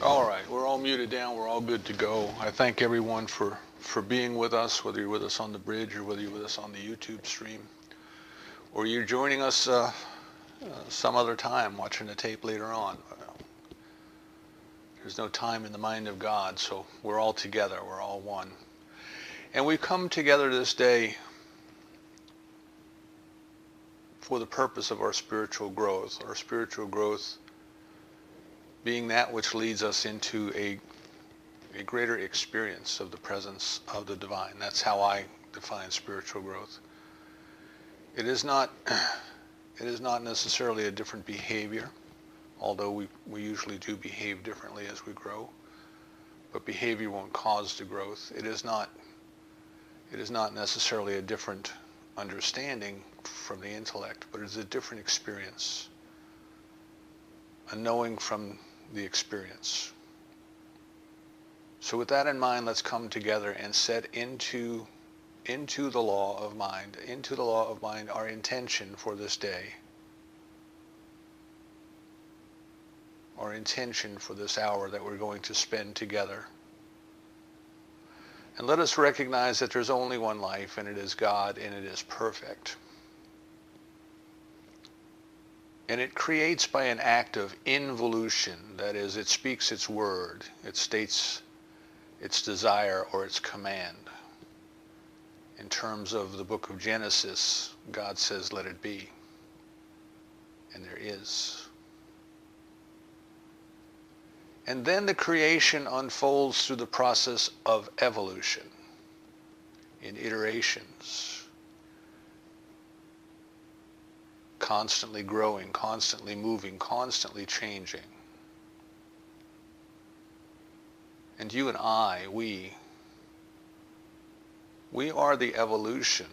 All right, we're all muted down. We're all good to go. I thank everyone for being with us, whether you're with us on the bridge or whether you're with us on the YouTube stream, or you're joining us some other time, watching the tape later on. There's no time in the mind of God, so we're all together. We're all one. And we've come together this day for the purpose of our spiritual growth. Our spiritual growth being that which leads us into a greater experience of the presence of the divine. That's how I define spiritual growth. It is not necessarily a different behavior, although we usually do behave differently as we grow, but behavior won't cause the growth. It is not necessarily a different understanding from the intellect, but it's a different experience, a knowing from the experience. So with that in mind, let's come together and set into the law of mind, our intention for this day, our intention for this hour that we're going to spend together. And let us recognize that there's only one life, and it is God, and it is perfect. And it creates by an act of involution, that is, it speaks its word, it states its desire or its command. In terms of the book of Genesis, God says, let it be. And there is. And then the creation unfolds through the process of evolution, in iterations, constantly growing, constantly moving, constantly changing. And you and I, we are the evolution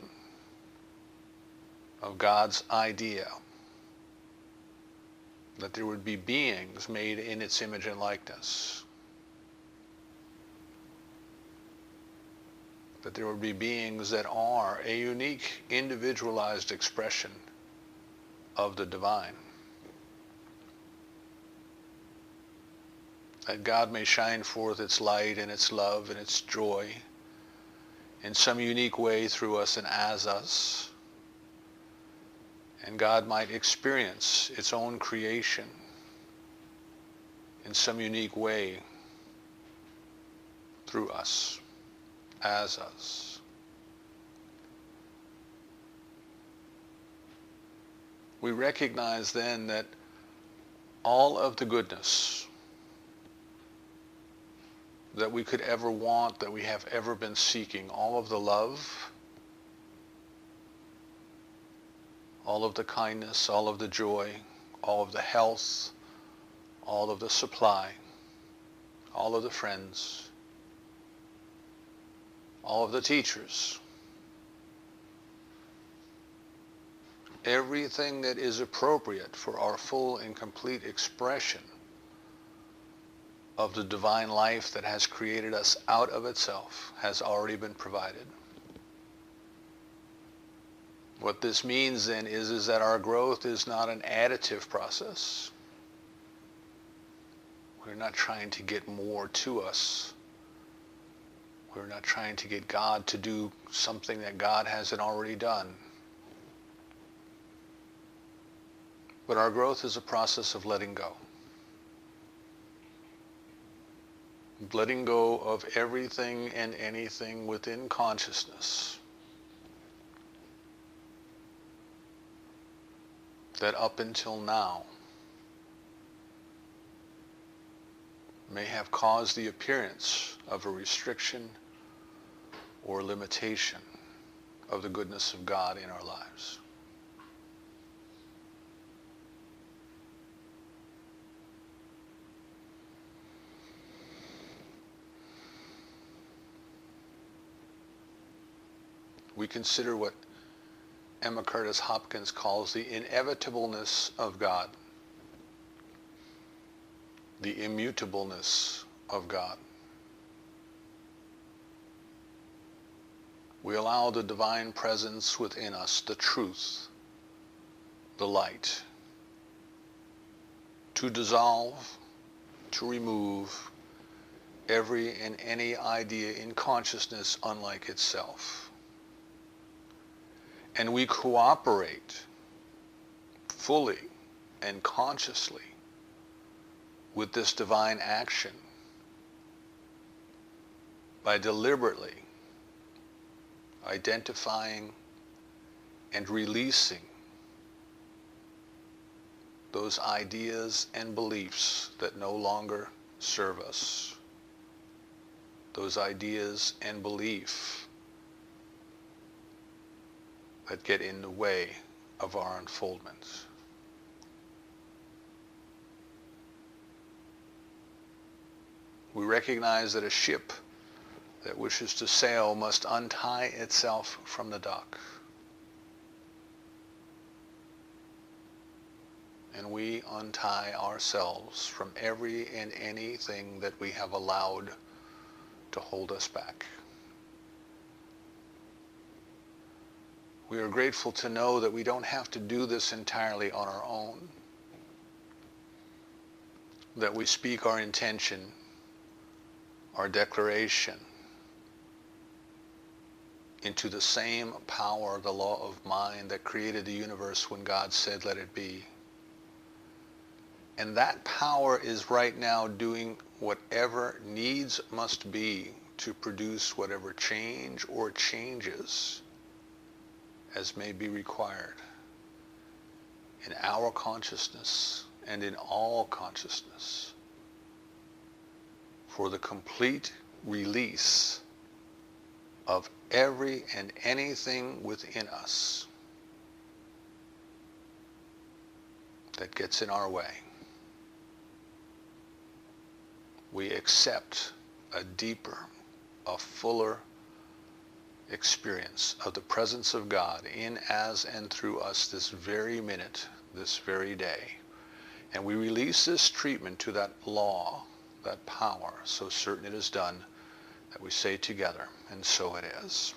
of God's idea that there would be beings made in its image and likeness. That there would be beings that are a unique, individualized expression of the divine. That God may shine forth its light and its love and its joy in some unique way through us and as us. And God might experience its own creation in some unique way through us, as us. We recognize then that all of the goodness that we could ever want, that we have ever been seeking, all of the love, all of the kindness, all of the joy, all of the health, all of the supply, all of the friends, all of the teachers, everything that is appropriate for our full and complete expression of the divine life that has created us out of itself has already been provided. What this means then is that our growth is not an additive process. We're not trying to get more to us. We're not trying to get God to do something that God hasn't already done. But our growth is a process of letting go. Letting go of everything and anything within consciousness that up until now may have caused the appearance of a restriction or limitation of the goodness of God in our lives. We consider what Emma Curtis Hopkins calls the inevitableness of God, the immutableness of God. We allow the divine presence within us, the truth, the light, to dissolve, to remove every and any idea in consciousness unlike itself. And we cooperate fully and consciously with this divine action by deliberately identifying and releasing those ideas and beliefs that no longer serve us. Those ideas and beliefs that get in the way of our unfoldment. We recognize that a ship that wishes to sail must untie itself from the dock. And we untie ourselves from every and anything that we have allowed to hold us back. We are grateful to know that we don't have to do this entirely on our own, that we speak our intention, our declaration, into the same power, the law of mind that created the universe when God said, "Let it be." And that power is right now doing whatever needs must be to produce whatever change or changes as may be required in our consciousness and in all consciousness for the complete release of every and anything within us that gets in our way. We accept a deeper, a fuller experience of the presence of God in, as, and through us this very minute, this very day. And we release this treatment to that law, that power, so certain it is done, that we say together, and so it is.